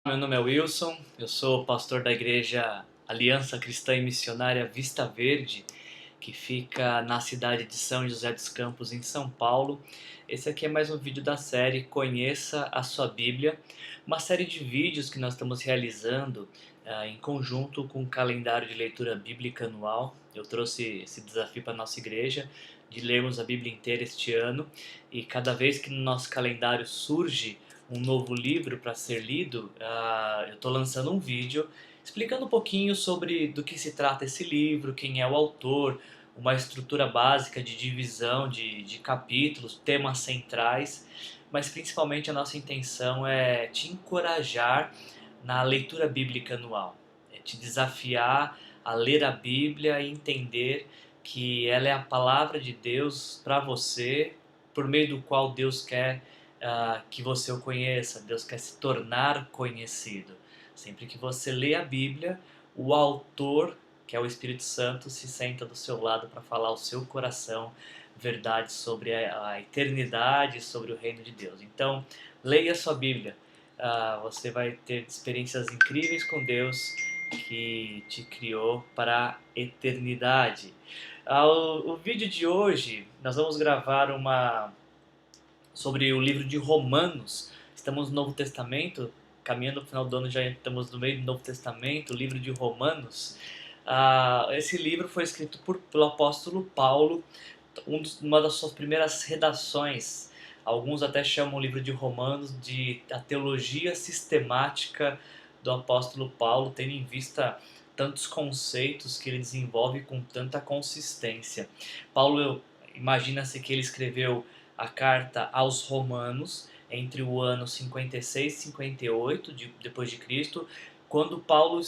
Meu nome é Wilson, eu sou pastor da igreja Aliança Cristã e Missionária Vista Verde, que fica na cidade de São José dos Campos, em São Paulo. Esse aqui é mais um vídeo da série Conheça a Sua Bíblia, uma série de vídeos que nós estamos realizando em conjunto com o calendário de leitura bíblica anual. Eu trouxe esse desafio para a nossa igreja de lermos a Bíblia inteira este ano, e cada vez que no nosso calendário surge um novo livro para ser lido, eu estou lançando um vídeo explicando um pouquinho sobre do que se trata esse livro, quem é o autor, uma estrutura básica de divisão de capítulos, temas centrais, mas principalmente a nossa intenção é te encorajar na leitura bíblica anual, é te desafiar a ler a Bíblia e entender que ela é a palavra de Deus para você, por meio do qual Deus quer que você o conheça, Deus quer se tornar conhecido. Sempre que você lê a Bíblia, o autor, que é o Espírito Santo, se senta do seu lado para falar ao seu coração verdades sobre a eternidade, sobre o reino de Deus. Então, leia a sua Bíblia. Você vai ter experiências incríveis com Deus que te criou para a eternidade. O vídeo de hoje, nós vamos gravar sobre o livro de Romanos. Estamos no Novo Testamento, caminhando no final do ano, já estamos no meio do Novo Testamento, o livro de Romanos. Esse livro foi escrito pelo apóstolo Paulo, uma das suas primeiras redações. Alguns até chamam o livro de Romanos de a teologia sistemática do apóstolo Paulo, tendo em vista tantos conceitos que ele desenvolve com tanta consistência. Paulo, imagina-se que ele escreveu a carta aos Romanos entre o ano 56 e 58 depois de Cristo, quando Paulo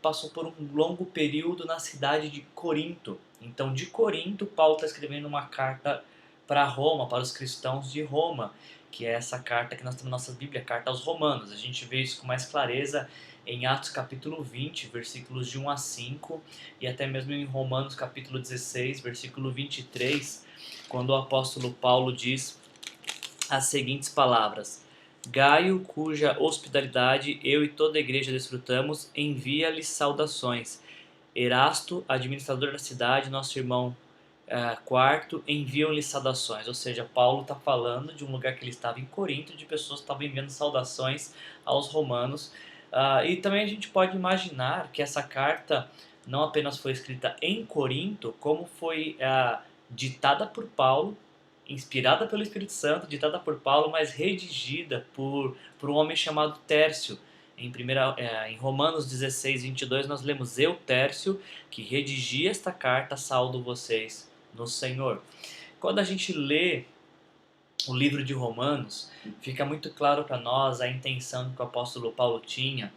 passou por um longo período na cidade de Corinto. Então, de Corinto, Paulo está escrevendo uma carta para Roma, para os cristãos de Roma, que é essa carta que nós temos na nossa Bíblia, a carta aos Romanos. A gente vê isso com mais clareza em Atos capítulo 20, versículos de 1 a 5, e até mesmo em Romanos capítulo 16, versículo 23, quando o apóstolo Paulo diz as seguintes palavras: Gaio, cuja hospitalidade eu e toda a igreja desfrutamos, envia-lhe saudações. Erasto, administrador da cidade, nosso irmão Quarto, enviam-lhe saudações. Ou seja, Paulo está falando de um lugar que ele estava em Corinto, de pessoas que estavam enviando saudações aos romanos. E também a gente pode imaginar que essa carta não apenas foi escrita em Corinto, como foi ditada por Paulo, inspirada pelo Espírito Santo, ditada por Paulo, mas redigida por um homem chamado Tércio. Em Romanos 16, 22, nós lemos: Eu, Tércio, que redigi esta carta, saúdo vocês no Senhor. Quando a gente lê o livro de Romanos, fica muito claro para nós a intenção que o apóstolo Paulo tinha,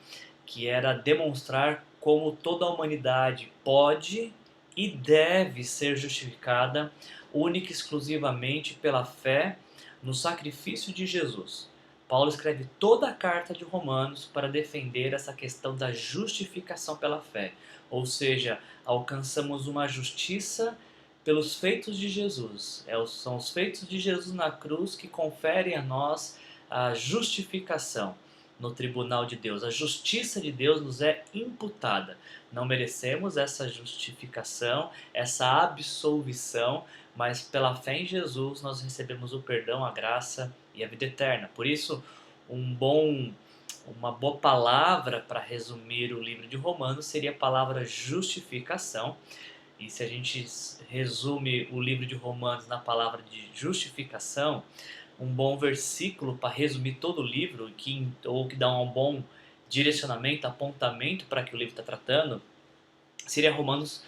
que era demonstrar como toda a humanidade pode e deve ser justificada única e exclusivamente pela fé no sacrifício de Jesus. Paulo escreve toda a carta de Romanos para defender essa questão da justificação pela fé, ou seja, alcançamos uma justiça pelos feitos de Jesus. São os feitos de Jesus na cruz que conferem a nós a justificação no tribunal de Deus. A justiça de Deus nos é imputada. Não merecemos essa justificação, essa absolvição, mas pela fé em Jesus nós recebemos o perdão, a graça e a vida eterna. Por isso, uma boa palavra para resumir o livro de Romanos seria a palavra justificação. E se a gente resume o livro de Romanos na palavra de justificação, um bom versículo para resumir todo o livro, ou que dá um bom direcionamento, apontamento para que o livro está tratando, seria Romanos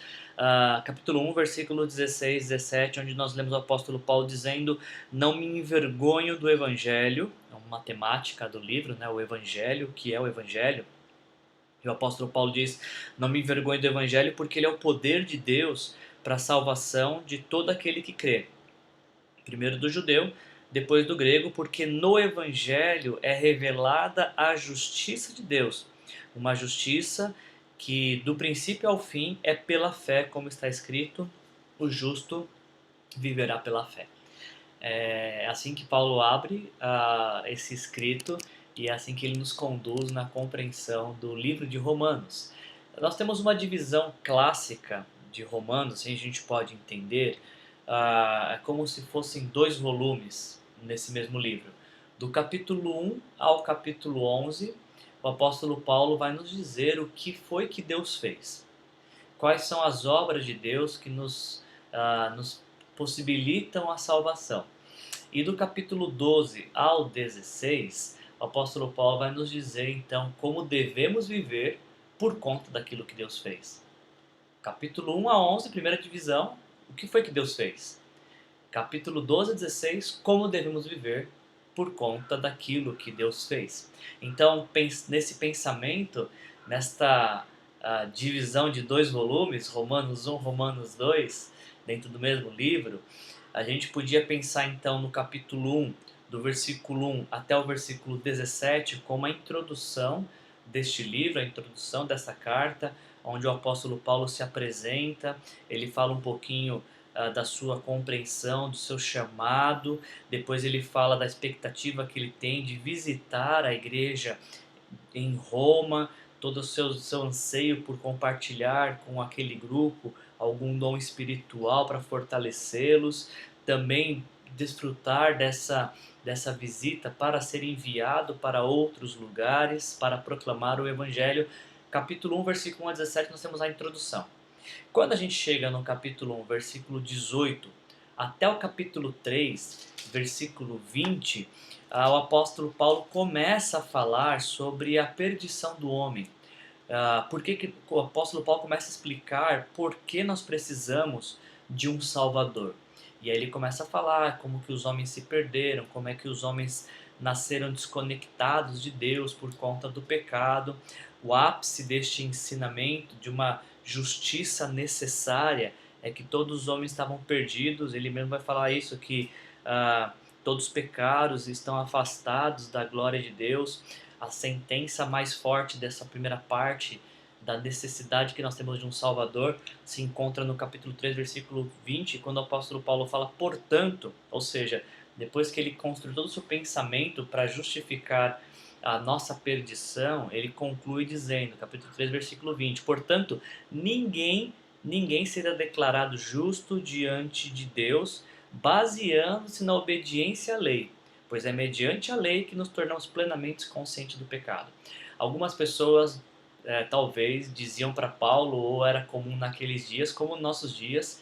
capítulo 1, versículo 16, 17, onde nós lemos o apóstolo Paulo dizendo: Não me envergonho do Evangelho. É uma temática do livro, né? O Evangelho, o que é o Evangelho. E o apóstolo Paulo diz: Não me envergonho do Evangelho, porque ele é o poder de Deus para a salvação de todo aquele que crê. Primeiro do judeu, depois do grego, porque no Evangelho é revelada a justiça de Deus. Uma justiça que do princípio ao fim é pela fé, como está escrito: o justo viverá pela fé. É assim que Paulo abre esse escrito, e é assim que ele nos conduz na compreensão do livro de Romanos. Nós temos uma divisão clássica de Romanos, assim a gente pode entender, é como se fossem dois volumes nesse mesmo livro. Do capítulo 1 ao capítulo 11, o apóstolo Paulo vai nos dizer o que foi que Deus fez. Quais são as obras de Deus que nos possibilitam a salvação. E do capítulo 12 ao 16, o apóstolo Paulo vai nos dizer então como devemos viver por conta daquilo que Deus fez. Capítulo 1 a 11, primeira divisão, o que foi que Deus fez? Capítulo 12 a 16, como devemos viver por conta daquilo que Deus fez. Então, nesse pensamento, nesta divisão de dois volumes, Romanos 1, Romanos 2, dentro do mesmo livro, a gente podia pensar então no capítulo 1, do versículo 1 até o versículo 17, como a introdução deste livro, a introdução dessa carta, onde o apóstolo Paulo se apresenta, ele fala um pouquinho da sua compreensão, do seu chamado, depois ele fala da expectativa que ele tem de visitar a igreja em Roma, todo o seu anseio por compartilhar com aquele grupo algum dom espiritual para fortalecê-los, também desfrutar dessa visita para ser enviado para outros lugares, para proclamar o Evangelho. Capítulo 1, versículo 1 a 17, nós temos a introdução. Quando a gente chega no capítulo 1, versículo 18, até o capítulo 3, versículo 20, o apóstolo Paulo começa a falar sobre a perdição do homem. Por que o apóstolo Paulo começa a explicar por que nós precisamos de um Salvador. E aí ele começa a falar como que os homens se perderam, como é que os homens nasceram desconectados de Deus por conta do pecado. O ápice deste ensinamento, de uma justiça necessária, é que todos os homens estavam perdidos. Ele mesmo vai falar isso, que todos pecados estão afastados da glória de Deus. A sentença mais forte dessa primeira parte da necessidade que nós temos de um Salvador se encontra no capítulo 3, versículo 20, quando o apóstolo Paulo fala portanto, ou seja, depois que ele construiu todo o seu pensamento para justificar a nossa perdição, ele conclui dizendo, capítulo 3, versículo 20, portanto, ninguém será declarado justo diante de Deus, baseando-se na obediência à lei, pois é mediante a lei que nos tornamos plenamente conscientes do pecado. Algumas pessoas talvez diziam para Paulo, ou era comum naqueles dias, como nos nossos dias,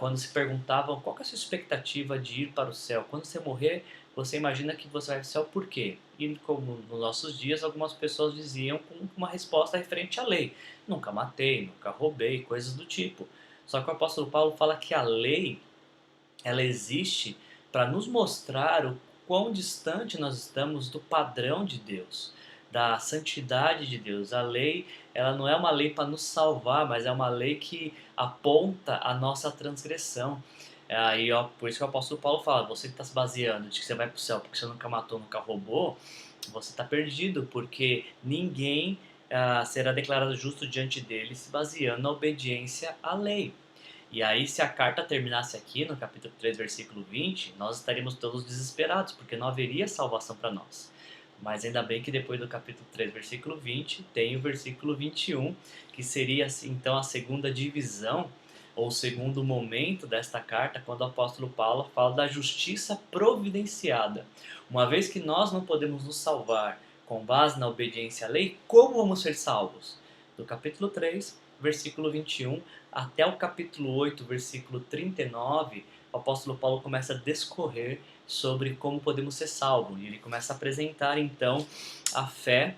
quando se perguntavam qual é a sua expectativa de ir para o céu. Quando você morrer, você imagina que você vai para o céu por quê? E como nos nossos dias, algumas pessoas diziam com uma resposta referente à lei. Nunca matei, nunca roubei, coisas do tipo. Só que o apóstolo Paulo fala que a lei, ela existe para nos mostrar o quão distante nós estamos do padrão de Deus, da santidade de Deus. A lei, ela não é uma lei para nos salvar, mas é uma lei que aponta a nossa transgressão. Por isso que o apóstolo Paulo fala, você que está se baseando de que você vai para o céu porque você nunca matou, nunca roubou, você está perdido, porque ninguém será declarado justo diante dele se baseando na obediência à lei. E aí, se a carta terminasse aqui, no capítulo 3, versículo 20, nós estaríamos todos desesperados, porque não haveria salvação para nós. Mas ainda bem que depois do capítulo 3, versículo 20, tem o versículo 21, que seria então a segunda divisão, ou segundo momento desta carta, quando o apóstolo Paulo fala da justiça providenciada. Uma vez que nós não podemos nos salvar com base na obediência à lei, como vamos ser salvos? Do capítulo 3, versículo 21, até o capítulo 8, versículo 39, o apóstolo Paulo começa a discorrer sobre como podemos ser salvos. E ele começa a apresentar, então, a fé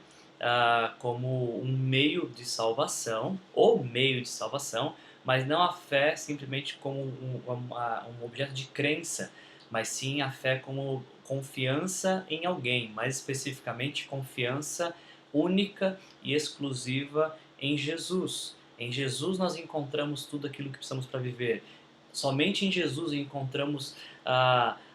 como um meio de salvação, ou meio de salvação, mas não a fé simplesmente como um objeto de crença, mas sim a fé como confiança em alguém, mais especificamente confiança única e exclusiva em Jesus. Em Jesus nós encontramos tudo aquilo que precisamos para viver. Somente em Jesus encontramos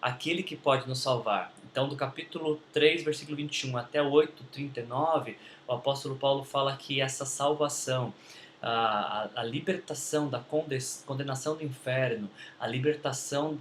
aquele que pode nos salvar. Então, do capítulo 3, versículo 21 até 8, 39, o apóstolo Paulo fala que essa salvação, a libertação da condenação do inferno, a libertação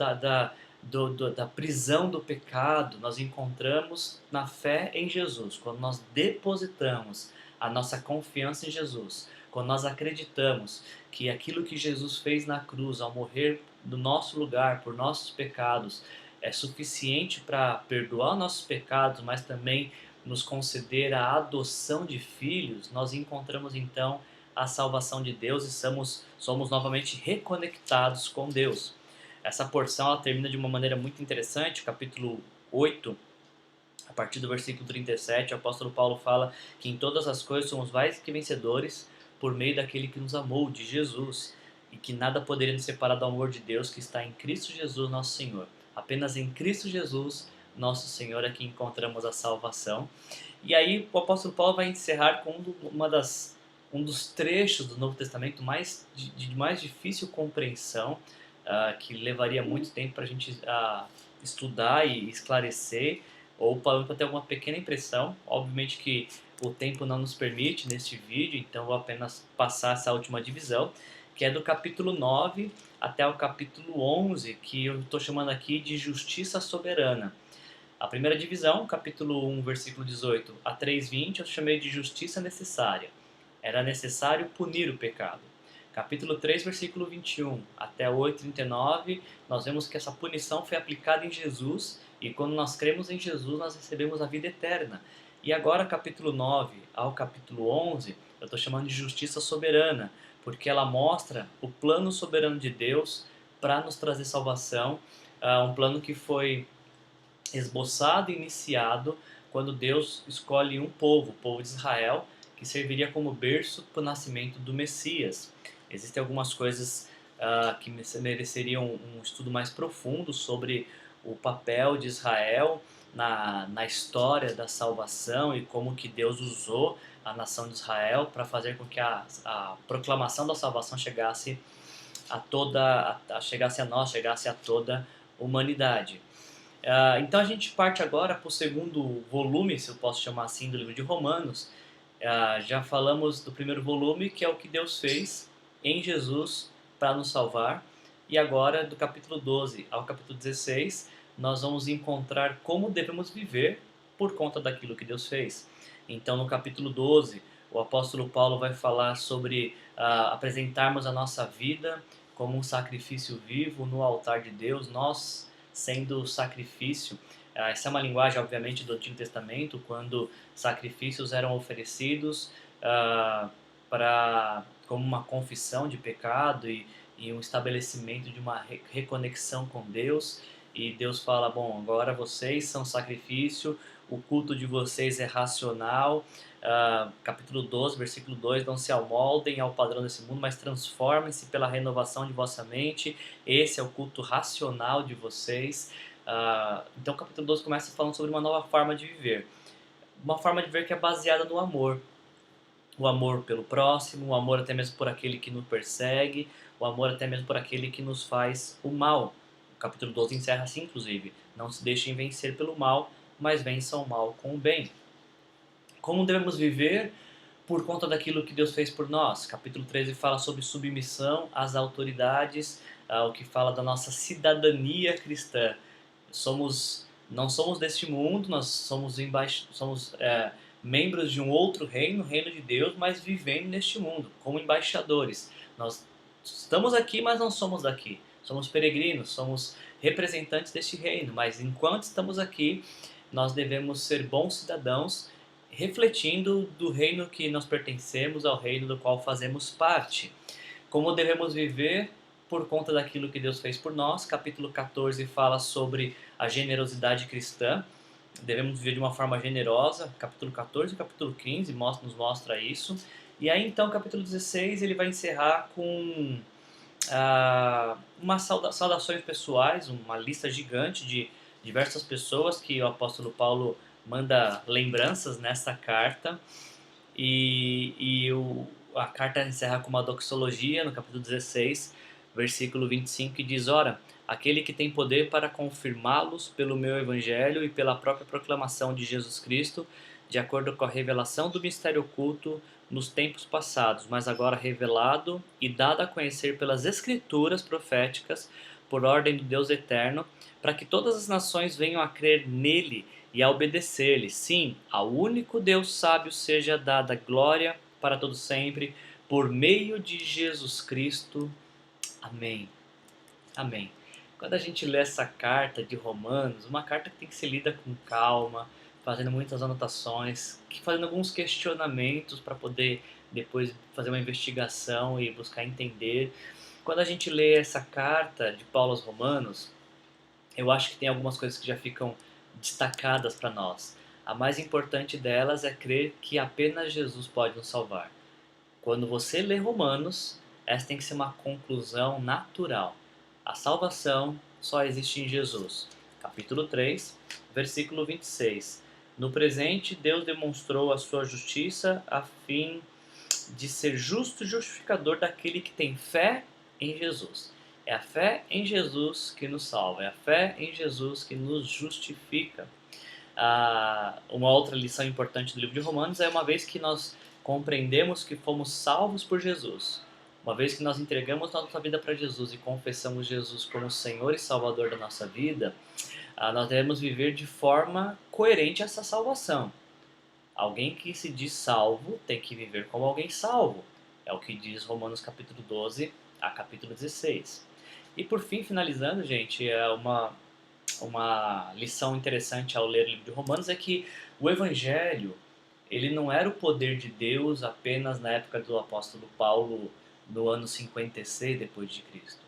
da prisão do pecado, nós encontramos na fé em Jesus. Quando nós depositamos a nossa confiança em Jesus, quando nós acreditamos que aquilo que Jesus fez na cruz, ao morrer no nosso lugar por nossos pecados, é suficiente para perdoar nossos pecados, mas também nos conceder a adoção de filhos, nós encontramos então a salvação de Deus e somos novamente reconectados com Deus. Essa porção ela termina de uma maneira muito interessante, capítulo 8, a partir do versículo 37, o apóstolo Paulo fala que em todas as coisas somos mais que vencedores por meio daquele que nos amou, de Jesus, e que nada poderia nos separar do amor de Deus que está em Cristo Jesus, nosso Senhor. Apenas em Cristo Jesus, nosso Senhor, é que encontramos a salvação. E aí o apóstolo Paulo vai encerrar com um dos trechos do Novo Testamento de mais difícil compreensão, que levaria muito tempo para a gente estudar e esclarecer, ou para ter alguma pequena impressão. Obviamente que o tempo não nos permite neste vídeo, então vou apenas passar essa última divisão, que é do capítulo 9 até o capítulo 11, que eu estou chamando aqui de justiça soberana. A primeira divisão, capítulo 1, versículo 18 a 3:20, eu chamei de justiça necessária. Era necessário punir o pecado. Capítulo 3, versículo 21 até 8:39, nós vemos que essa punição foi aplicada em Jesus, e quando nós cremos em Jesus, nós recebemos a vida eterna. E agora, capítulo 9 ao capítulo 11, eu estou chamando de justiça soberana, porque ela mostra o plano soberano de Deus para nos trazer salvação, um plano que foi esboçado e iniciado quando Deus escolhe um povo, o povo de Israel, que serviria como berço para o nascimento do Messias. Existem algumas coisas que mereceriam um estudo mais profundo sobre o papel de Israel na história da salvação e como que Deus usou a nação de Israel para fazer com que a proclamação da salvação chegasse chegasse a nós, chegasse a toda a humanidade. Então a gente parte agora para o segundo volume, se eu posso chamar assim, do livro de Romanos. Já falamos do primeiro volume, que é o que Deus fez em Jesus para nos salvar. E agora, do capítulo 12 ao capítulo 16, nós vamos encontrar como devemos viver por conta daquilo que Deus fez. Então, no capítulo 12, o apóstolo Paulo vai falar sobre apresentarmos a nossa vida como um sacrifício vivo no altar de Deus, nós sendo o sacrifício. Essa é uma linguagem, obviamente, do Antigo Testamento, quando sacrifícios eram oferecidos como uma confissão de pecado e um estabelecimento de uma reconexão com Deus. E Deus fala, bom, agora vocês são sacrifício, o culto de vocês é racional. Capítulo 12, versículo 2, não se amoldem ao padrão desse mundo, mas transformem-se pela renovação de vossa mente. Esse é o culto racional de vocês. Então o capítulo 12 começa falando sobre uma nova forma de viver. Uma forma de viver que é baseada no amor. O amor pelo próximo, o amor até mesmo por aquele que nos persegue, o amor até mesmo por aquele que nos faz o mal. O capítulo 12 encerra assim, inclusive. Não se deixem vencer pelo mal, mas vençam o mal com o bem. Como devemos viver? Por conta daquilo que Deus fez por nós. Capítulo 13 fala sobre submissão às autoridades, o que fala da nossa cidadania cristã. Não somos deste mundo, nós somos membros de um outro reino, o reino de Deus, mas vivendo neste mundo, como embaixadores. Nós estamos aqui, mas não somos daqui. Somos peregrinos, somos representantes deste reino, mas enquanto estamos aqui, nós devemos ser bons cidadãos, refletindo do reino que nós pertencemos, ao reino do qual fazemos parte. Como devemos viver por conta daquilo que Deus fez por nós. Capítulo 14 fala sobre a generosidade cristã. Devemos viver de uma forma generosa. Capítulo 14 e capítulo 15 nos mostra isso. E aí então, capítulo 16, ele vai encerrar com umas saudações pessoais, uma lista gigante de diversas pessoas que o apóstolo Paulo manda lembranças nessa carta. A carta encerra com uma doxologia no capítulo 16, versículo 25, que diz: ora, aquele que tem poder para confirmá-los pelo meu evangelho e pela própria proclamação de Jesus Cristo, de acordo com a revelação do mistério oculto nos tempos passados, mas agora revelado e dado a conhecer pelas escrituras proféticas, por ordem do Deus eterno, para que todas as nações venham a crer nele e a obedecer-lhe. Sim, ao único Deus sábio seja dada glória para todo sempre, por meio de Jesus Cristo. Amém. Amém. Quando a gente lê essa carta de Romanos, uma carta que tem que ser lida com calma, fazendo muitas anotações, fazendo alguns questionamentos para poder depois fazer uma investigação e buscar entender. Quando a gente lê essa carta de Paulo aos Romanos, eu acho que tem algumas coisas que já ficam destacadas para nós. A mais importante delas é crer que apenas Jesus pode nos salvar. Quando você lê Romanos, essa tem que ser uma conclusão natural. A salvação só existe em Jesus. Capítulo 3, versículo 26. No presente, Deus demonstrou a sua justiça a fim de ser justo e justificador daquele que tem fé em Jesus. É a fé em Jesus que nos salva, é a fé em Jesus que nos justifica. Uma outra lição importante do livro de Romanos é uma vez que nós compreendemos que fomos salvos por Jesus, uma vez que nós entregamos nossa vida para Jesus e confessamos Jesus como Senhor e Salvador da nossa vida, nós devemos viver de forma coerente a essa salvação. Alguém que se diz salvo tem que viver como alguém salvo. É o que diz Romanos capítulo 12 a capítulo 16. E por fim, finalizando, gente, uma lição interessante ao ler o livro de Romanos é que o Evangelho, ele não era o poder de Deus apenas na época do apóstolo Paulo, no ano 56 depois de Cristo.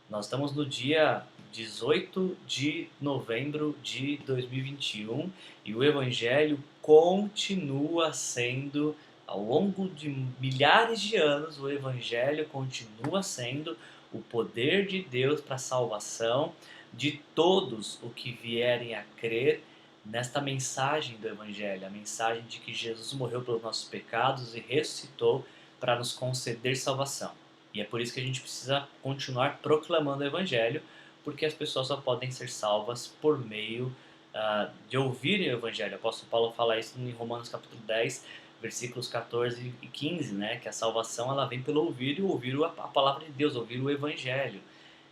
Nós estamos no dia 18 de novembro de 2021 e o Evangelho continua sendo, ao longo de milhares de anos, o Evangelho continua sendo o poder de Deus para a salvação de todos os que vierem a crer nesta mensagem do Evangelho, a mensagem de que Jesus morreu pelos nossos pecados e ressuscitou para nos conceder salvação. E é por isso que a gente precisa continuar proclamando o Evangelho, porque as pessoas só podem ser salvas por meio de ouvirem o Evangelho. O apóstolo Paulo fala isso em Romanos capítulo 10, versículos 14 e 15, né? Que a salvação ela vem pelo ouvir e ouvir a palavra de Deus, ouvir o Evangelho.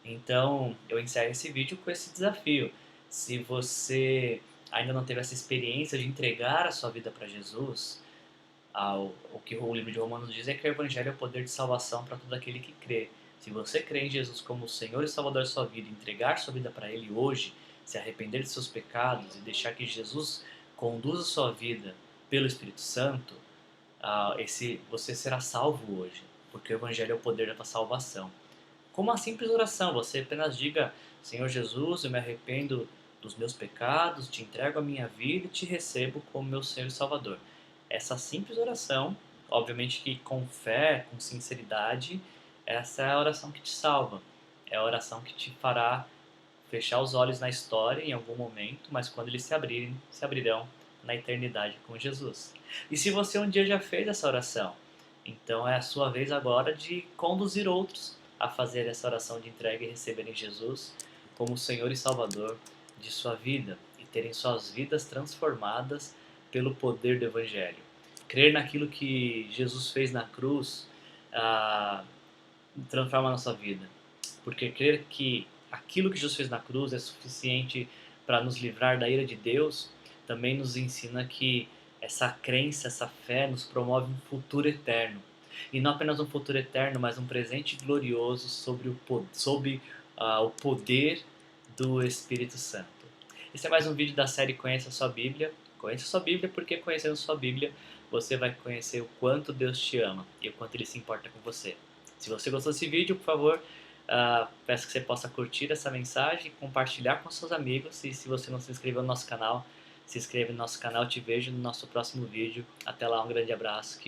Então, eu encerro esse vídeo com esse desafio. Se você ainda não teve essa experiência de entregar a sua vida para Jesus, o que o livro de Romanos diz é que o Evangelho é o poder de salvação para todo aquele que crê. Se você crê em Jesus como o Senhor e Salvador da sua vida, entregar sua vida para Ele hoje, se arrepender de seus pecados e deixar que Jesus conduza a sua vida pelo Espírito Santo, você será salvo hoje, porque o Evangelho é o poder da salvação. Com uma simples oração, você apenas diga: Senhor Jesus, eu me arrependo dos meus pecados, te entrego a minha vida e te recebo como meu Senhor e Salvador. Essa simples oração, obviamente que com fé, com sinceridade, essa é a oração que te salva. É a oração que te fará fechar os olhos na história em algum momento, mas quando eles se abrirem, se abrirão na eternidade com Jesus. E se você um dia já fez essa oração, então é a sua vez agora de conduzir outros a fazer essa oração de entrega e receberem Jesus como Senhor e Salvador de sua vida e terem suas vidas transformadas pelo poder do Evangelho. Crer naquilo que Jesus fez na cruz transforma a nossa vida, porque crer que aquilo que Jesus fez na cruz é suficiente para nos livrar da ira de Deus também nos ensina que essa crença, essa fé nos promove um futuro eterno. E não apenas um futuro eterno, mas um presente glorioso sobre o poder do Espírito Santo. Esse é mais um vídeo da série Conheça a Sua Bíblia. Conheça a Sua Bíblia porque conhecendo a Sua Bíblia você vai conhecer o quanto Deus te ama e o quanto Ele se importa com você. Se você gostou desse vídeo, por favor, peço que você possa curtir essa mensagem, compartilhar com seus amigos e se você não se inscreveu no nosso canal, se inscreva no nosso canal. Te vejo no nosso próximo vídeo. Até lá, um grande abraço.